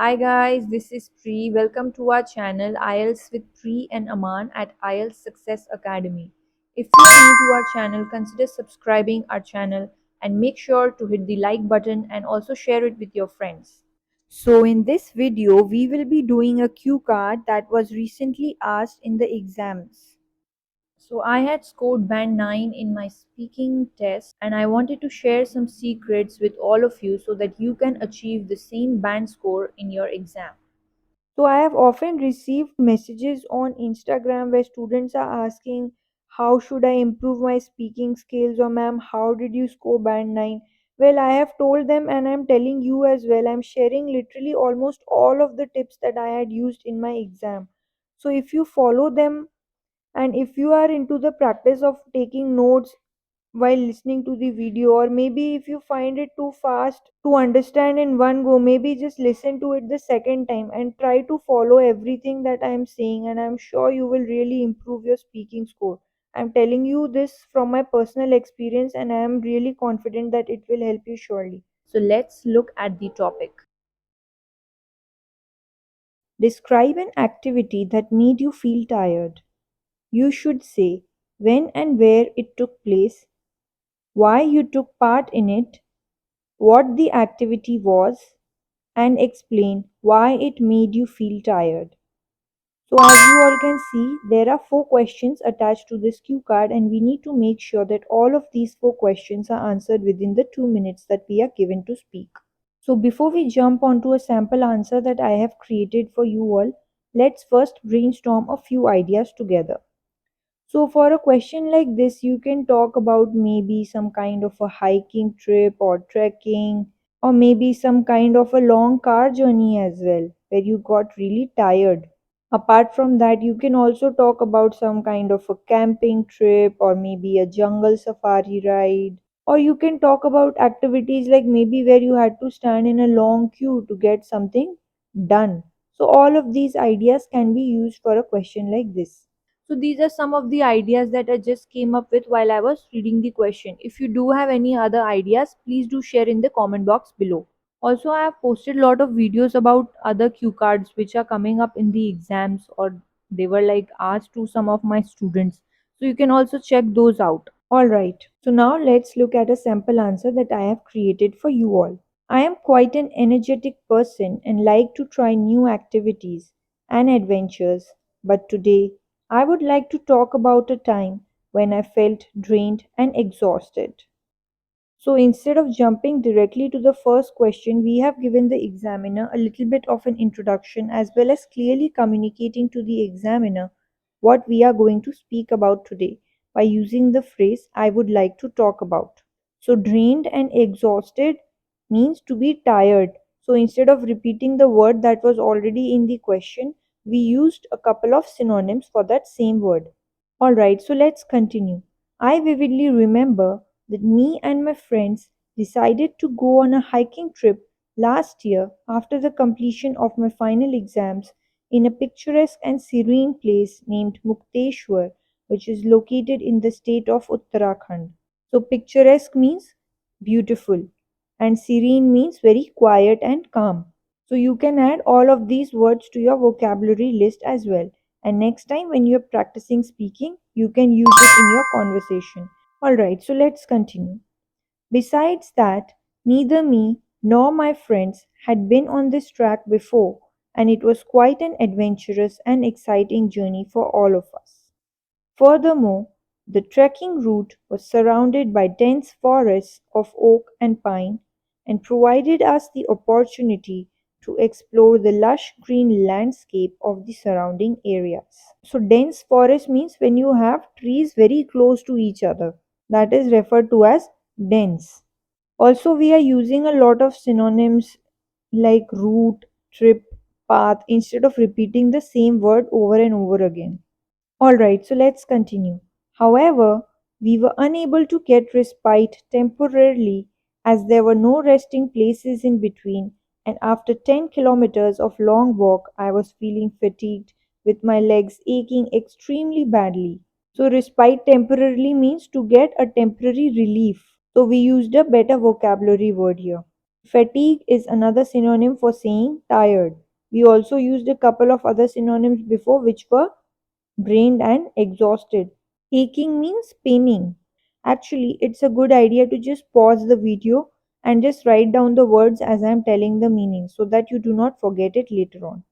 Hi guys, this is Pri. Welcome to our channel IELTS with Pri and Aman at IELTS Success Academy. If you're new to our channel, consider subscribing our channel and make sure to hit the like button and also share it with your friends. So in this video, we will be doing a cue card that was recently asked in the exams. So I had scored band 9 in my speaking test and I wanted to share some secrets with all of you so that you can achieve the same band score in your exam. So I have often received messages on Instagram where students are asking, how should I improve my speaking skills, or ma'am, how did you score band 9? Well, I have told them and I'm telling you as well. I'm sharing literally almost all of the tips that I had used in my exam. So if you follow them and if you are into the practice of taking notes while listening to the video, or maybe if you find it too fast to understand in one go, maybe just listen to it the second time and try to follow everything that I am saying, and I'm sure you will really improve your speaking score. I'm telling you this from my personal experience and I am really confident that it will help you surely. So let's look at the topic. Describe an activity that made you feel tired. You should say when and where it took place, why you took part in it, what the activity was, and explain why it made you feel tired. So, as you all can see, there are 4 questions attached to this cue card, and we need to make sure that all of these 4 questions are answered within the 2 minutes that we are given to speak. So, before we jump onto a sample answer that I have created for you all, let's first brainstorm a few ideas together. So, for a question like this, you can talk about maybe some kind of a hiking trip or trekking, or maybe some kind of a long car journey as well, where you got really tired. Apart from that, you can also talk about some kind of a camping trip, or maybe a jungle safari ride. Or you can talk about activities like maybe where you had to stand in a long queue to get something done. So, all of these ideas can be used for a question like this. So these are some of the ideas that I just came up with while I was reading the question. If you do have any other ideas, please do share in the comment box below. Also, I have posted a lot of videos about other cue cards which are coming up in the exams, or they were like asked to some of my students. So you can also check those out. Alright, so now let's look at a sample answer that I have created for you all. I am quite an energetic person and like to try new activities and adventures, but today I would like to talk about a time when I felt drained and exhausted. So instead of jumping directly to the first question, we have given the examiner a little bit of an introduction as well as clearly communicating to the examiner what we are going to speak about today by using the phrase I would like to talk about. So drained and exhausted means to be tired. So instead of repeating the word that was already in the question, we used a couple of synonyms for that same word. Alright, so let's continue. I vividly remember that me and my friends decided to go on a hiking trip last year after the completion of my final exams in a picturesque and serene place named Mukteshwar, which is located in the state of Uttarakhand. So, picturesque means beautiful, and serene means very quiet and calm. So, you can add all of these words to your vocabulary list as well. And next time when you're practicing speaking, you can use it in your conversation. Alright, so let's continue. Besides that, neither me nor my friends had been on this track before, and it was quite an adventurous and exciting journey for all of us. Furthermore, the trekking route was surrounded by dense forests of oak and pine and provided us the opportunity to explore the lush green landscape of the surrounding areas. So, dense forest means when you have trees very close to each other. That is referred to as dense. Also, we are using a lot of synonyms like route, trip, path instead of repeating the same word over and over again. Alright, so let's continue. However, we were unable to get respite temporarily as there were no resting places in between, and after 10 kilometers of long walk, I was feeling fatigued with my legs aching extremely badly. So, respite temporarily means to get a temporary relief. So, we used a better vocabulary word here. Fatigue is another synonym for saying tired. We also used a couple of other synonyms before, which were drained and exhausted. Aching means paining. Actually, it's a good idea to just pause the video and just write down the words as I'm telling the meaning so that you do not forget it later on.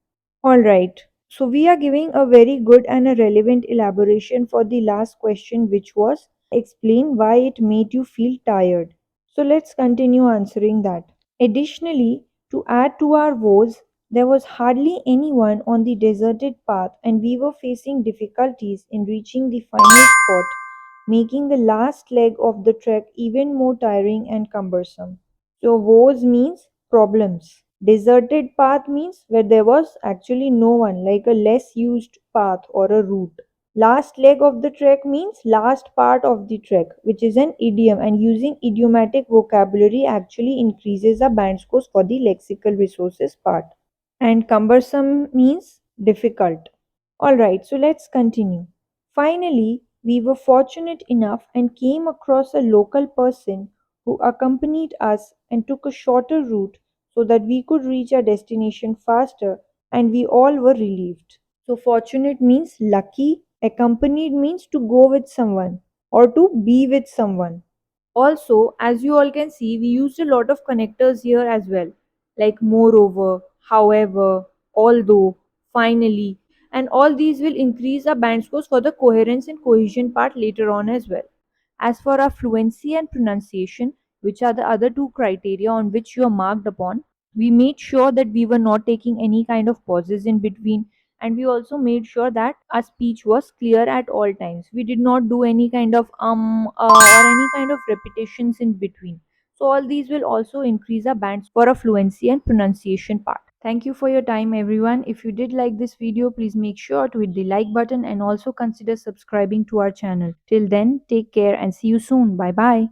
Alright, so we are giving a very good and a relevant elaboration for the last question, which was explain why it made you feel tired. So let's continue answering that. Additionally, to add to our woes, there was hardly anyone on the deserted path, and we were facing difficulties in reaching the final spot, making the last leg of the trek even more tiring and cumbersome. So, woes means problems. Deserted path means where there was actually no one, like a less used path or a route. Last leg of the trek means last part of the trek, which is an idiom, and using idiomatic vocabulary actually increases the band scores for the lexical resources part. And cumbersome means difficult. Alright, so let's continue. Finally, we were fortunate enough and came across a local person who accompanied us and took a shorter route so that we could reach our destination faster, and we all were relieved. So, fortunate means lucky, accompanied means to go with someone or to be with someone. Also, as you all can see, we used a lot of connectors here as well, like moreover, however, although, finally, and all these will increase our band scores for the coherence and cohesion part later on as well. As for our fluency and pronunciation, which are the other two criteria on which you are marked upon, we made sure that we were not taking any kind of pauses in between, and we also made sure that our speech was clear at all times. We did not do any kind of or any kind of repetitions in between. So all these will also increase our bands for a fluency and pronunciation part. Thank you for your time, everyone. If you did like this video, please make sure to hit the like button and also consider subscribing to our channel. Till then, take care and see you soon. Bye bye.